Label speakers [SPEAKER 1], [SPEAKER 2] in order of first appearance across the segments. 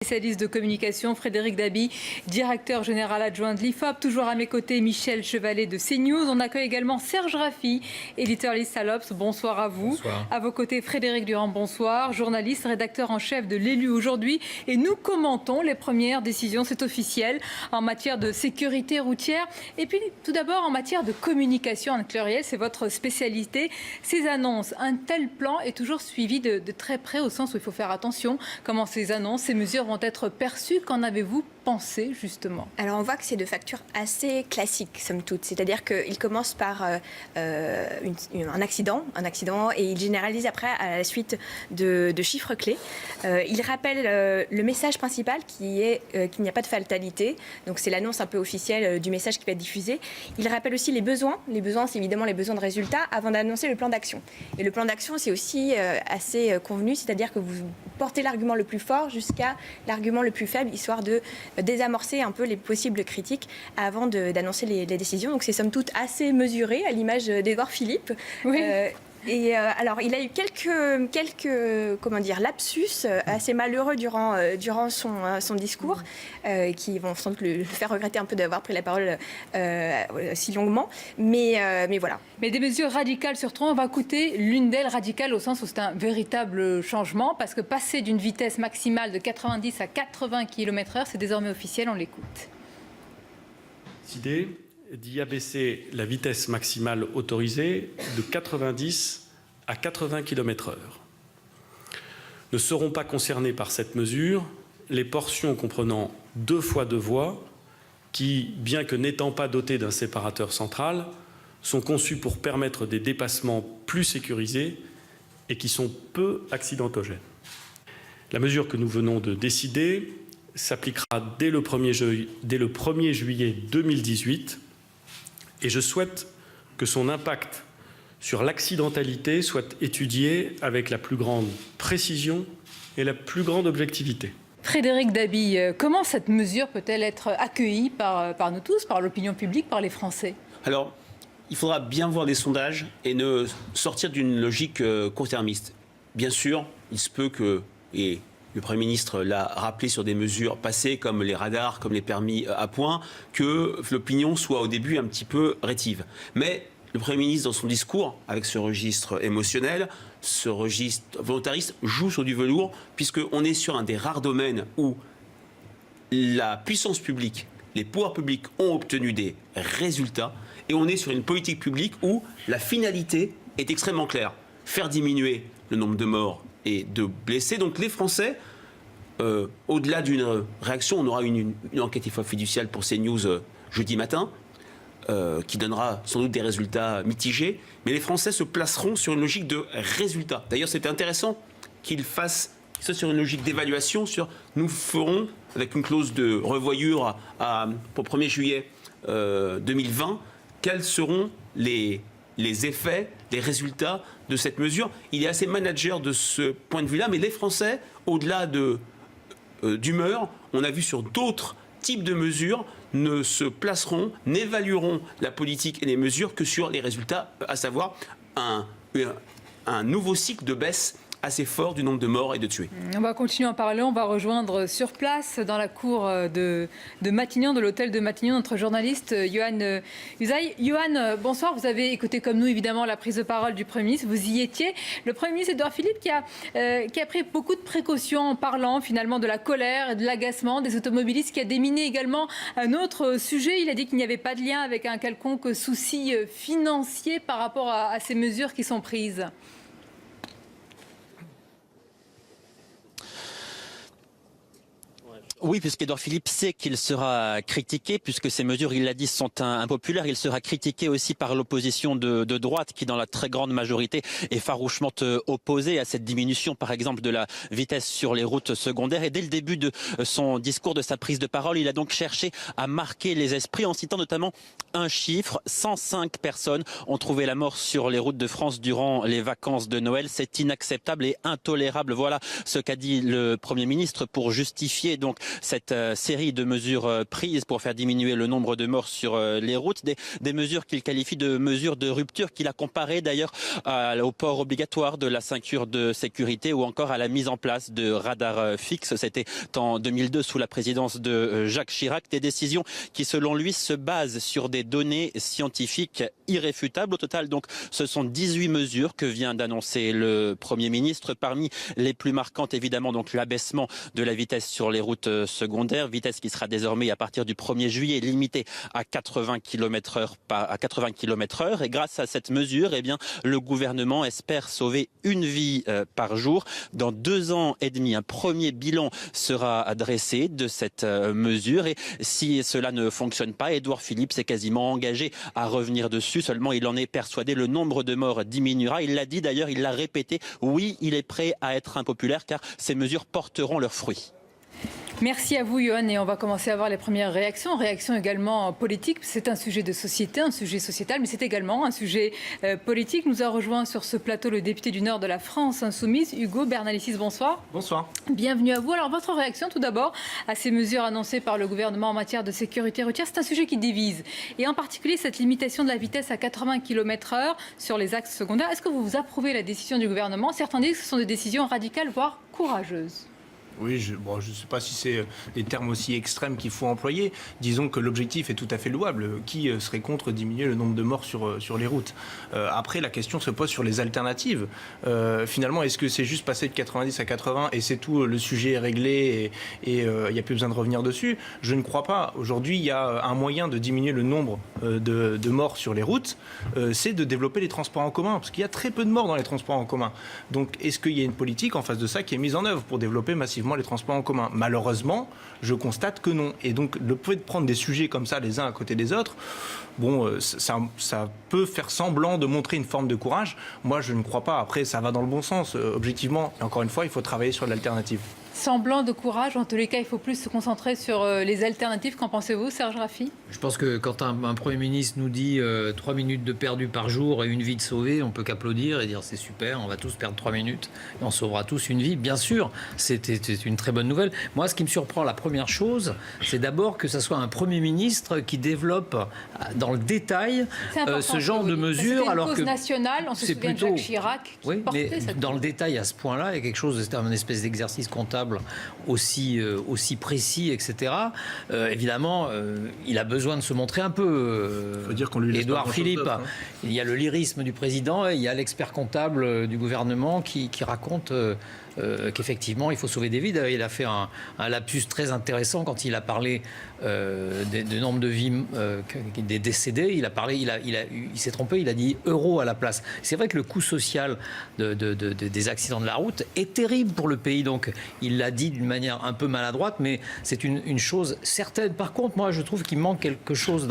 [SPEAKER 1] Spécialiste de communication, Frédéric Dabi, directeur général adjoint de l'IFOP. Toujours à mes côtés, Michel Chevalet de CNews. On accueille également Serge Raffi, éditorialiste à l'Obs. Bonsoir à vous.
[SPEAKER 2] Bonsoir.
[SPEAKER 1] À vos côtés, Frédéric Durand, bonsoir. Journaliste, rédacteur en chef de l'Élu aujourd'hui. Et nous commentons les premières décisions, c'est officiel, en matière de sécurité routière. Et puis, tout d'abord, en matière de communication, Anne Cluriel, c'est votre spécialité. Ces annonces, un tel plan est toujours suivi de très près, au sens où il faut faire attention comment ces annonces, ces mesures vont être perçues. Qu'en avez-vous pensé, justement?
[SPEAKER 3] Alors, on voit que c'est de facture assez classique, somme toute. C'est-à-dire qu'il commence par un accident, et il généralise après à la suite de chiffres clés. Il rappelle le message principal qui est qu'il n'y a pas de fatalité. Donc, c'est l'annonce un peu officielle du message qui va être diffusé. Il rappelle aussi les besoins. Les besoins, c'est évidemment les besoins de résultats avant d'annoncer le plan d'action. Et le plan d'action, c'est aussi assez convenu, c'est-à-dire que vous portez l'argument le plus fort jusqu'à l'argument le plus faible, histoire de désamorcer un peu les possibles critiques avant d'annoncer les décisions. Donc c'est somme toute assez mesuré, à l'image d'Édouard Philippe.
[SPEAKER 1] Oui.
[SPEAKER 3] Alors, il a eu quelques comment dire, lapsus assez malheureux durant son discours, qui vont sans doute le faire regretter un peu d'avoir pris la parole si longuement. Mais voilà.
[SPEAKER 1] Mais des mesures radicales surtout, on va écouter l'une d'elles radicale au sens où c'est un véritable changement, parce que passer d'une vitesse maximale de 90 à 80 km/h, c'est désormais officiel, on l'écoute.
[SPEAKER 2] Décidé d'y abaisser la vitesse maximale autorisée de 90 à 80 km/h. Ne seront pas concernés par cette mesure les portions comprenant 2 fois 2 voies qui, bien que n'étant pas dotées d'un séparateur central, sont conçues pour permettre des dépassements plus sécurisés et qui sont peu accidentogènes. La mesure que nous venons de décider s'appliquera dès le 1er juillet 2018 et je souhaite que son impact sur l'accidentalité soit étudié avec la plus grande précision et la plus grande objectivité.
[SPEAKER 1] Frédéric Dabi, comment cette mesure peut-elle être accueillie par nous tous, par l'opinion publique, par les Français?
[SPEAKER 4] Alors, il faudra bien voir les sondages et ne sortir d'une logique court-termiste. Bien sûr, il se peut que, et le Premier ministre l'a rappelé sur des mesures passées comme les radars, comme les permis à points, que l'opinion soit au début un petit peu rétive. Mais le Premier ministre, dans son discours, avec ce registre émotionnel, ce registre volontariste, joue sur du velours, puisqu'on est sur un des rares domaines où la puissance publique, les pouvoirs publics ont obtenu des résultats, et on est sur une politique publique où la finalité est extrêmement claire. Faire diminuer le nombre de morts et de blessés. Donc les Français, au-delà d'une réaction, on aura une enquête fiduciale pour CNews jeudi matin, qui donnera sans doute des résultats mitigés, mais les Français se placeront sur une logique de résultats. D'ailleurs, c'était intéressant qu'ils fassent ça sur une logique d'évaluation, nous ferons, avec une clause de revoyure pour 1er juillet 2020, quels seront les effets, les résultats de cette mesure. Il est assez manager de ce point de vue-là, mais les Français, au-delà d'humeur, on a vu sur d'autres types de mesures, ne se placeront, n'évalueront la politique et les mesures que sur les résultats, à savoir un nouveau cycle de baisse assez fort du nombre de morts et de tués.
[SPEAKER 1] On va continuer à en parler, on va rejoindre sur place dans la cour de Matignon, de l'hôtel de Matignon, notre journaliste Yohann Usaï. Yohann, bonsoir, vous avez écouté comme nous évidemment la prise de parole du Premier ministre, vous y étiez. Le Premier ministre Édouard Philippe qui a pris beaucoup de précautions en parlant finalement de la colère et de l'agacement des automobilistes, qui a déminé également un autre sujet. Il a dit qu'il n'y avait pas de lien avec un quelconque souci financier par rapport à ces mesures qui sont prises.
[SPEAKER 5] Oui, puisqu'Édouard Philippe sait qu'il sera critiqué, puisque ces mesures, il l'a dit, sont impopulaires. Il sera critiqué aussi par l'opposition de droite, qui dans la très grande majorité est farouchement opposée à cette diminution, par exemple, de la vitesse sur les routes secondaires. Et dès le début de son discours, de sa prise de parole, il a donc cherché à marquer les esprits en citant notamment un chiffre. 105 personnes ont trouvé la mort sur les routes de France durant les vacances de Noël. C'est inacceptable et intolérable. Voilà ce qu'a dit le Premier ministre pour justifier donc cette série de mesures prises pour faire diminuer le nombre de morts sur les routes, des mesures qu'il qualifie de mesures de rupture, qu'il a comparées d'ailleurs au port obligatoire de la ceinture de sécurité ou encore à la mise en place de radars fixes. C'était en 2002 sous la présidence de Jacques Chirac, des décisions qui selon lui se basent sur des données scientifiques irréfutables. Au total, donc, ce sont 18 mesures que vient d'annoncer le Premier ministre. Parmi les plus marquantes, évidemment, donc l'abaissement de la vitesse sur les routes secondaires, vitesse qui sera désormais à partir du 1er juillet limitée à 80 km/h. Et grâce à cette mesure, eh bien, le gouvernement espère sauver une vie par jour. Dans 2 ans et demi, un premier bilan sera dressé de cette mesure. Et si cela ne fonctionne pas, Édouard Philippe s'est quasiment engagé à revenir dessus. Seulement, il en est persuadé, le nombre de morts diminuera. Il l'a dit d'ailleurs, il l'a répété. Oui, il est prêt à être impopulaire car ces mesures porteront leurs fruits.
[SPEAKER 1] Merci à vous, Yohann, et on va commencer à voir les premières réactions. Réactions également politiques. C'est un sujet de société, un sujet sociétal, mais c'est également un sujet politique. Nous a rejoint sur ce plateau le député du Nord de la France Insoumise, Hugo Bernalicis. Bonsoir.
[SPEAKER 6] Bonsoir.
[SPEAKER 1] Bienvenue à vous. Alors, votre réaction tout d'abord à ces mesures annoncées par le gouvernement en matière de sécurité routière. C'est un sujet qui divise, et en particulier cette limitation de la vitesse à 80 km/h sur les axes secondaires. Est-ce que vous approuvez la décision du gouvernement? Certains disent que ce sont des décisions radicales, voire courageuses.
[SPEAKER 6] Oui, je ne sais pas si c'est des termes aussi extrêmes qu'il faut employer. Disons que l'objectif est tout à fait louable. Qui serait contre diminuer le nombre de morts sur les routes? Après, la question se pose sur les alternatives. Finalement, est-ce que c'est juste passer de 90 à 80 et c'est tout, le sujet est réglé et il n'y a plus besoin de revenir dessus? Je ne crois pas. Aujourd'hui, il y a un moyen de diminuer le nombre de morts sur les routes, c'est de développer les transports en commun, parce qu'il y a très peu de morts dans les transports en commun. Donc, est-ce qu'il y a une politique en face de ça qui est mise en œuvre pour développer massivement les transports en commun? Malheureusement, je constate que non. Et donc, le fait de prendre des sujets comme ça, les uns à côté des autres, bon, ça peut faire semblant de montrer une forme de courage. Moi, je ne crois pas. Après, ça va dans le bon sens, objectivement. Et encore une fois, il faut travailler sur l'alternative.
[SPEAKER 1] Semblant de courage, en tous les cas, il faut plus se concentrer sur les alternatives. Qu'en pensez-vous, Serge Raffi?
[SPEAKER 7] Je pense que quand un Premier ministre nous dit 3 minutes de perdu par jour et une vie de sauvée, on peut qu'applaudir et dire c'est super, on va tous perdre 3 minutes et on sauvera tous une vie. Bien sûr, c'est une très bonne nouvelle. Moi, ce qui me surprend, la première chose, c'est d'abord que ce soit un Premier ministre qui développe dans le détail ce genre de mesures.
[SPEAKER 1] Alors que c'est une cause nationale, on se souvient de Jacques Chirac qui portait cette cause.
[SPEAKER 7] Dans le détail, à ce point-là, il y a quelque chose, c'est un espèce d'exercice comptable aussi précis, etc. Évidemment, il a besoin de se montrer un peu.
[SPEAKER 6] Faut dire qu'on lui laisse
[SPEAKER 7] Édouard
[SPEAKER 6] pas
[SPEAKER 7] Philippe,
[SPEAKER 6] grand-chose d'autre,
[SPEAKER 7] il y a le lyrisme du président et il y a l'expert comptable du gouvernement qui raconte qu'effectivement, il faut sauver des vies. Il a fait un lapsus très intéressant quand il a parlé du nombre de vies des décédés. Il s'est trompé, il a dit euros à la place. C'est vrai que le coût social des accidents de la route est terrible pour le pays. Donc, il l'a dit d'une manière un peu maladroite, mais c'est une chose certaine. Par contre, moi, je trouve qu'il manque quelque chose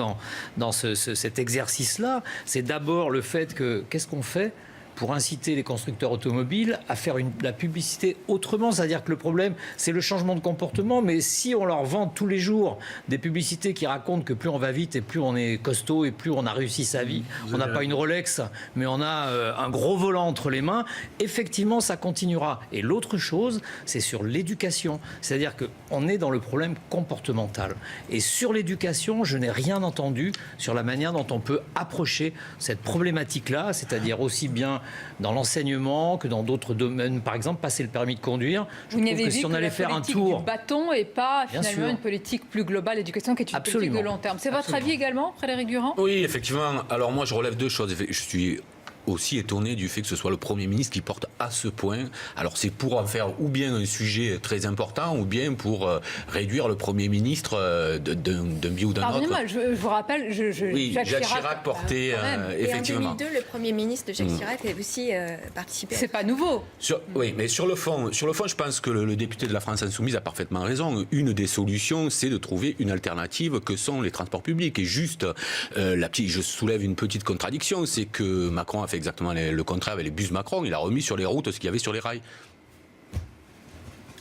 [SPEAKER 7] dans cet exercice-là. C'est d'abord le fait que, qu'est-ce qu'on fait pour inciter les constructeurs automobiles à faire la publicité autrement. C'est-à-dire que le problème, c'est le changement de comportement, mais si on leur vend tous les jours des publicités qui racontent que plus on va vite et plus on est costaud et plus on a réussi sa vie, on n'a pas une Rolex, mais on a un gros volant entre les mains, effectivement, ça continuera. Et l'autre chose, c'est sur l'éducation. C'est-à-dire qu'on est dans le problème comportemental. Et sur l'éducation, je n'ai rien entendu sur la manière dont on peut approcher cette problématique-là, c'est-à-dire aussi bien dans l'enseignement que dans d'autres domaines, par exemple passer le permis de conduire.
[SPEAKER 1] Vous n'avez vu si on allait faire un tour du bâton et pas finalement une politique plus globale d'éducation qui est une politique de long terme. C'est votre avis également, Frédéric Durand?
[SPEAKER 8] Oui, effectivement. Alors moi, je relève 2 choses. Je suis aussi étonné du fait que ce soit le Premier ministre qui porte à ce point. Alors c'est pour en faire ou bien un sujet très important ou bien pour réduire le Premier ministre d'un biais ou d'un autre.
[SPEAKER 1] Pardonnez-moi, je vous rappelle,
[SPEAKER 8] oui, Jacques Chirac portait effectivement.
[SPEAKER 3] Et en 2002, le Premier ministre de Jacques Chirac avait aussi participé.
[SPEAKER 1] C'est pas nouveau.
[SPEAKER 8] Oui, mais sur le fond, je pense que le député de la France Insoumise a parfaitement raison. Une des solutions, c'est de trouver une alternative que sont les transports publics. Et juste, je soulève une petite contradiction, c'est que Macron a fait exactement le contraire avec les bus Macron. Il a remis sur les routes ce qu'il y avait sur les rails.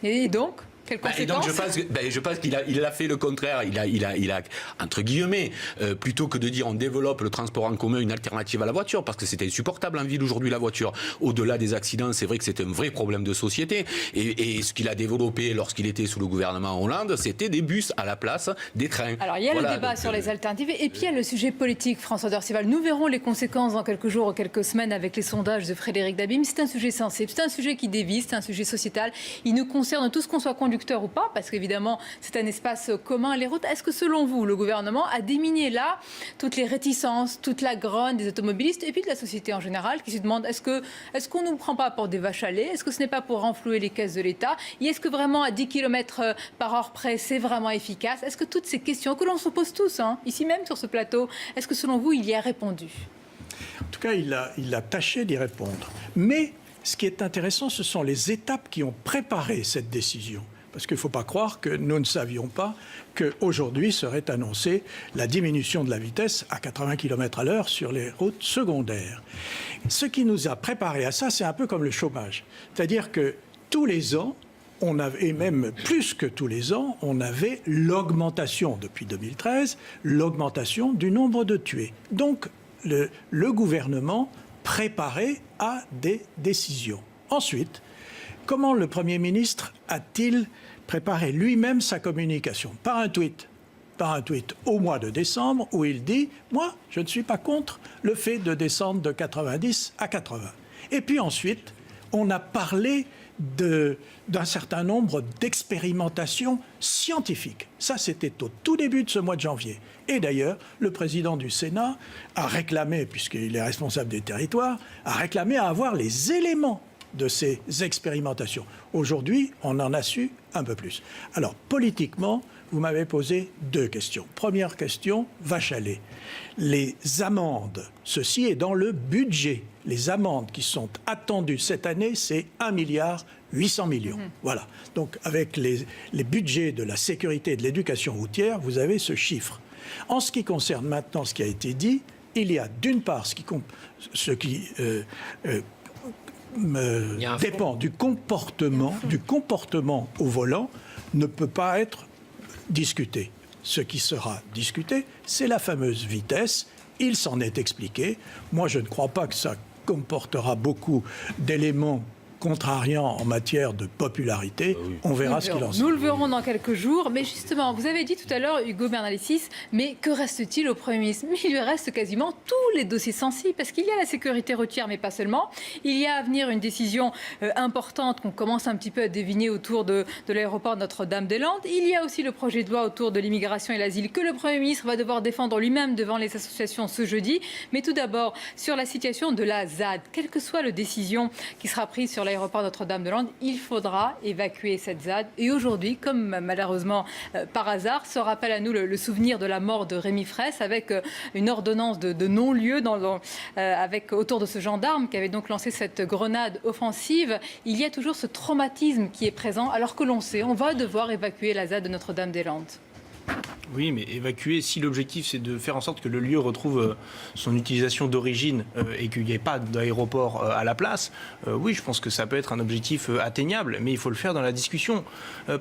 [SPEAKER 1] Et donc Quelles
[SPEAKER 8] Et donc
[SPEAKER 1] conséquences?
[SPEAKER 8] je pense qu'il a fait le contraire. Il a entre guillemets, plutôt que de dire on développe le transport en commun, une alternative à la voiture, parce que c'était insupportable en ville aujourd'hui la voiture. Au-delà des accidents, c'est vrai que c'était un vrai problème de société. Et ce qu'il a développé lorsqu'il était sous le gouvernement Hollande, c'était des bus à la place des trains.
[SPEAKER 1] Alors il y a le débat sur les alternatives et puis il y a le sujet politique, François Dorcival. Nous verrons les conséquences dans quelques jours ou quelques semaines avec les sondages de Frédéric Dabim. C'est un sujet sensible, c'est un sujet qui dévie, c'est un sujet sociétal. Il nous concerne tous, qu'on soit conducteur ou pas, parce qu'évidemment c'est un espace commun, les routes. Est-ce que selon vous, le gouvernement a déminé là toutes les réticences, toute la grogne des automobilistes et puis de la société en général qui se demande est-ce qu'on ne nous prend pas pour des vaches à lait? Est-ce que ce n'est pas pour renflouer les caisses de l'État? Et est-ce que vraiment à 10 km par heure près, c'est vraiment efficace? Est-ce que toutes ces questions que l'on se pose tous, ici même sur ce plateau, est-ce que selon vous, il y a répondu?
[SPEAKER 9] En tout cas, il a tâché d'y répondre. Mais ce qui est intéressant, ce sont les étapes qui ont préparé cette décision. Parce qu'il ne faut pas croire que nous ne savions pas qu'aujourd'hui serait annoncée la diminution de la vitesse à 80 km/h sur les routes secondaires. Ce qui nous a préparé à ça, c'est un peu comme le chômage. C'est-à-dire que tous les ans, et même plus que tous les ans, on avait l'augmentation, depuis 2013, l'augmentation du nombre de tués. Donc, le gouvernement préparait à des décisions. Ensuite, comment le Premier ministre a-t-il préparé lui-même sa communication? Par un tweet au mois de décembre où il dit « Moi, je ne suis pas contre le fait de descendre de 90 à 80 ». Et puis ensuite, on a parlé d'un certain nombre d'expérimentations scientifiques. Ça, c'était au tout début de ce mois de janvier. Et d'ailleurs, le président du Sénat a réclamé, puisqu'il est responsable des territoires, a réclamé à avoir les éléments de ces expérimentations. Aujourd'hui, on en a su un peu plus. Alors, politiquement, vous m'avez posé 2 questions. Première question, vache à lait. Les amendes, ceci est dans le budget. Les amendes qui sont attendues cette année, c'est 1,8 milliard. Voilà. Donc, avec les budgets de la sécurité et de l'éducation routière, vous avez ce chiffre. En ce qui concerne maintenant ce qui a été dit, il y a d'une part ce qui dépend du comportement au volant ne peut pas être discuté. Ce qui sera discuté, c'est la fameuse vitesse. Il s'en est expliqué. Moi, je ne crois pas que ça comportera beaucoup d'éléments contrariant en matière de popularité. On verra ce qu'il en sera.
[SPEAKER 1] Nous le verrons dans quelques jours. Mais justement, vous avez dit tout à l'heure, Hugo Bernalicis, mais que reste-t-il au Premier ministre? Mais il lui reste quasiment tous les dossiers sensibles, parce qu'il y a la sécurité routière, mais pas seulement. Il y a à venir une décision importante qu'on commence un petit peu à deviner autour de l'aéroport Notre-Dame-des-Landes. Il y a aussi le projet de loi autour de l'immigration et l'asile que le Premier ministre va devoir défendre lui-même devant les associations ce jeudi. Mais tout d'abord, sur la situation de la ZAD, quelle que soit la décision qui sera prise sur l'aéroport Notre-Dame-de-Landes, il faudra évacuer cette ZAD. Et aujourd'hui, comme malheureusement par hasard, se rappelle à nous le souvenir de la mort de Rémi Fraisse avec une ordonnance de non-lieu autour de ce gendarme qui avait donc lancé cette grenade offensive. Il y a toujours ce traumatisme qui est présent alors que l'on sait, on va devoir évacuer la ZAD de Notre-Dame-des-Landes.
[SPEAKER 6] Oui, mais évacuer, si l'objectif c'est de faire en sorte que le lieu retrouve son utilisation d'origine et qu'il n'y ait pas d'aéroport à la place, oui, je pense que ça peut être un objectif atteignable, mais il faut le faire dans la discussion.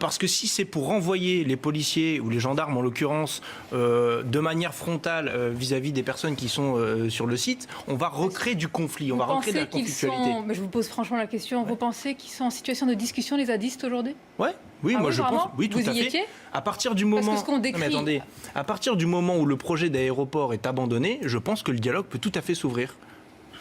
[SPEAKER 6] Parce que si c'est pour renvoyer les policiers ou les gendarmes en l'occurrence de manière frontale vis-à-vis des personnes qui sont sur le site, on va recréer du conflit, on va recréer de la conflictualité.
[SPEAKER 1] Mais je vous pose franchement la question, vous pensez qu'ils sont en situation de discussion les zadistes aujourd'hui?
[SPEAKER 6] Oui, moi je pense. Oui, tout
[SPEAKER 1] vous
[SPEAKER 6] à
[SPEAKER 1] y
[SPEAKER 6] fait.
[SPEAKER 1] étiez?
[SPEAKER 6] À partir du moment.
[SPEAKER 1] Parce que ce qu'on décrit.
[SPEAKER 6] Non, mais attendez. À partir du moment où le projet d'aéroport est abandonné, je pense que le dialogue peut tout à fait s'ouvrir.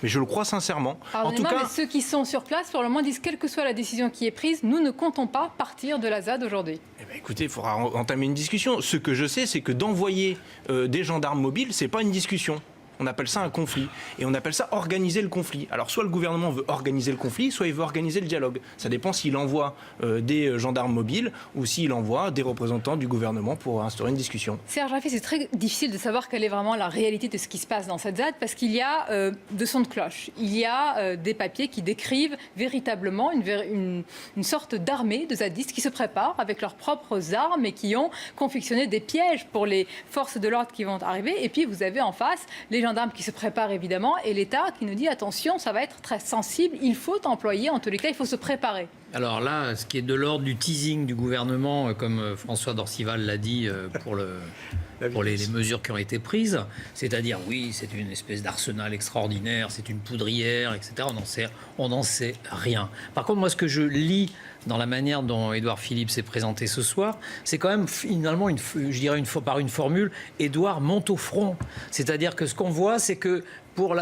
[SPEAKER 6] Mais je le crois sincèrement. En tout cas,
[SPEAKER 1] mais ceux qui sont sur place, pour le moment, disent quelle que soit la décision qui est prise, nous ne comptons pas partir de la ZAD aujourd'hui.
[SPEAKER 6] Écoutez, il faudra entamer une discussion. Ce que je sais, c'est que d'envoyer des gendarmes mobiles, c'est pas une discussion. On appelle ça un conflit. Et on appelle ça organiser le conflit. Alors, soit le gouvernement veut organiser le conflit, soit il veut organiser le dialogue. Ça dépend s'il envoie des gendarmes mobiles ou s'il envoie des représentants du gouvernement pour instaurer une discussion.
[SPEAKER 1] Serge Raffet, c'est très difficile de savoir quelle est vraiment la réalité de ce qui se passe dans cette ZAD parce qu'il y a de sons de cloche. Il y a des papiers qui décrivent véritablement une sorte d'armée de zadistes qui se préparent avec leurs propres armes et qui ont confectionné des pièges pour les forces de l'ordre qui vont arriver. Et puis, vous avez en face les gendarmes qui se préparent évidemment et l'État qui nous dit attention, ça va être très sensible, il faut employer, en tous les cas, il faut se préparer.
[SPEAKER 7] Alors là, ce qui est de l'ordre du teasing du gouvernement, comme François Dorcival l'a dit pour les mesures qui ont été prises, c'est-à-dire oui, c'est une espèce d'arsenal extraordinaire, c'est une poudrière, etc. On n'en sait rien. Par contre, moi, ce que je lis dans la manière dont Édouard Philippe s'est présenté ce soir, c'est quand même finalement, par une formule, Édouard monte au front. C'est-à-dire que ce qu'on voit, c'est que au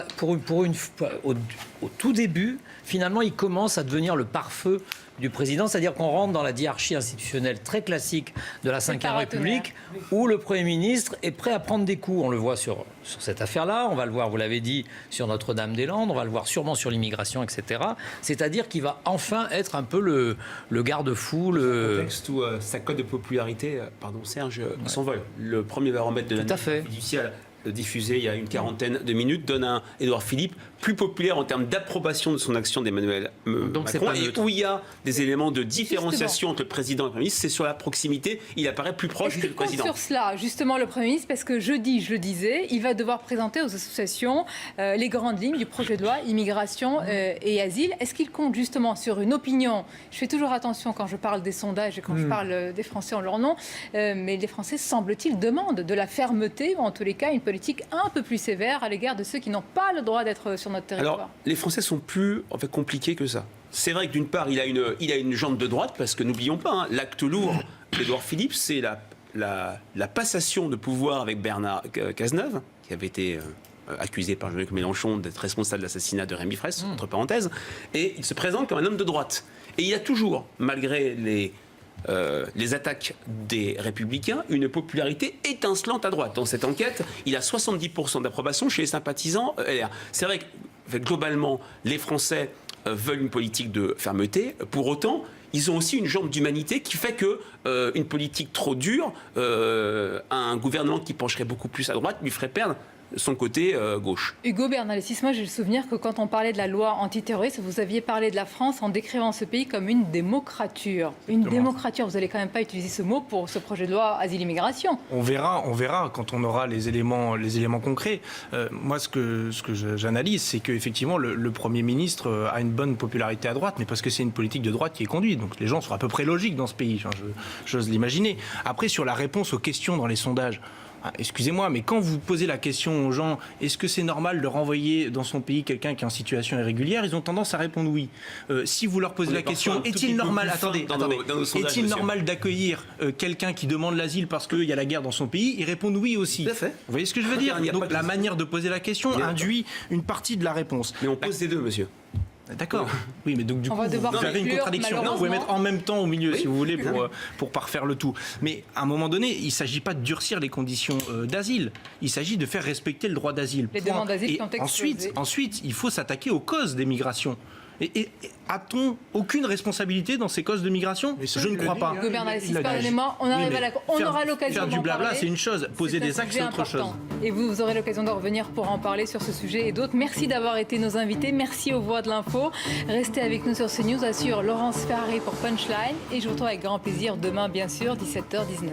[SPEAKER 7] tout début, finalement, il commence à devenir le pare-feu du président, c'est-à-dire qu'on rentre dans la hiérarchie institutionnelle très classique de la Ve République, où le Premier ministre est prêt à prendre des coups. On le voit sur cette affaire-là, on va le voir, vous l'avez dit, sur Notre-Dame-des-Landes, on va le voir sûrement sur l'immigration, etc. C'est-à-dire qu'il va enfin être un peu le garde-fou.
[SPEAKER 4] Le contexte où sa cote de popularité, pardon Serge, s'envole. Le premier baromètre de l'année fiduciaire diffusé il y a une quarantaine de minutes donne un Édouard Philippe plus populaire en termes d'approbation de son action d'Emmanuel Macron, et où il y a des éléments de différenciation entre le président et le Premier ministre, c'est sur la proximité, il apparaît plus proche que le président.
[SPEAKER 1] Sur cela, justement, le Premier ministre, parce que jeudi, je le disais, il va devoir présenter aux associations les grandes lignes du projet de loi immigration et asile. Est-ce qu'il compte justement sur une opinion? Je fais toujours attention quand je parle des sondages et quand je parle des Français en leur nom, mais les Français, semble-t-il, demandent de la fermeté, ou en tous les cas une politique un peu plus sévère à l'égard de ceux qui n'ont pas le droit d'être sur notre territoire.
[SPEAKER 4] Alors, les Français sont plus compliqués que ça. C'est vrai que d'une part, il a une jambe de droite, parce que n'oublions pas, l'acte lourd d'Édouard Philippe, c'est la passation de pouvoir avec Bernard Cazeneuve, qui avait été accusé par Jean-Luc Mélenchon d'être responsable de l'assassinat de Rémi Fraisse, entre parenthèses, et il se présente comme un homme de droite. Et il a toujours, malgré les attaques des Républicains, une popularité étincelante à droite. Dans cette enquête, il a 70% d'approbation chez les sympathisants LR. C'est vrai que globalement, les Français veulent une politique de fermeté. Pour autant, ils ont aussi une jambe d'humanité qui fait que une politique trop dure, un gouvernement qui pencherait beaucoup plus à droite, lui ferait perdre son côté gauche.
[SPEAKER 1] Hugo Bernalicis, moi j'ai le souvenir que quand on parlait de la loi antiterroriste, vous aviez parlé de la France en décrivant ce pays comme une démocrature. Une démocrature, vous n'allez quand même pas utiliser ce mot pour ce projet de loi asile-immigration.
[SPEAKER 6] On verra quand on aura les éléments concrets. Moi, ce que j'analyse, c'est qu'effectivement, le Premier ministre a une bonne popularité à droite, mais parce que c'est une politique de droite qui est conduite. Donc les gens sont à peu près logiques dans ce pays, j'ose l'imaginer. Après, sur la réponse aux questions dans les sondages, excusez-moi, mais quand vous posez la question aux gens, est-ce que c'est normal de renvoyer dans son pays quelqu'un qui est en situation irrégulière, ils ont tendance à répondre oui. Si vous leur posez la question, est-il normal, est-il normal d'accueillir quelqu'un qui demande l'asile parce qu'il y a la guerre dans son pays, ils répondent oui aussi.
[SPEAKER 4] Tout à fait.
[SPEAKER 6] Vous voyez ce que je veux dire? Donc la manière de poser la question induit une partie de la réponse.
[SPEAKER 4] Mais on pose les deux, monsieur.
[SPEAKER 6] D'accord. Oui, mais donc du coup, vous avez une contradiction. Vous pouvez mettre en même temps au milieu, si vous voulez, pour parfaire le tout. Mais à un moment donné, il ne s'agit pas de durcir les conditions d'asile. Il s'agit de faire respecter le droit d'asile.
[SPEAKER 1] Les demandes d'asile qui ont explosé.
[SPEAKER 6] Ensuite, il faut s'attaquer aux causes des migrations. Et a-t-on aucune responsabilité dans ces causes de migration? Je ne crois pas.
[SPEAKER 1] Hugo Bernalicis, pardonnez-moi, on aura l'occasion
[SPEAKER 6] d'en parler. Faire du blabla, c'est une chose. Poser des actes, c'est autre chose.
[SPEAKER 1] Et vous aurez l'occasion de revenir pour en parler sur ce sujet et d'autres. Merci d'avoir été nos invités. Merci aux Voix de l'Info. Restez avec nous sur CNews. Assure Laurence Ferrari pour Punchline. Et je vous retrouve avec grand plaisir demain, bien sûr, 17h-19h.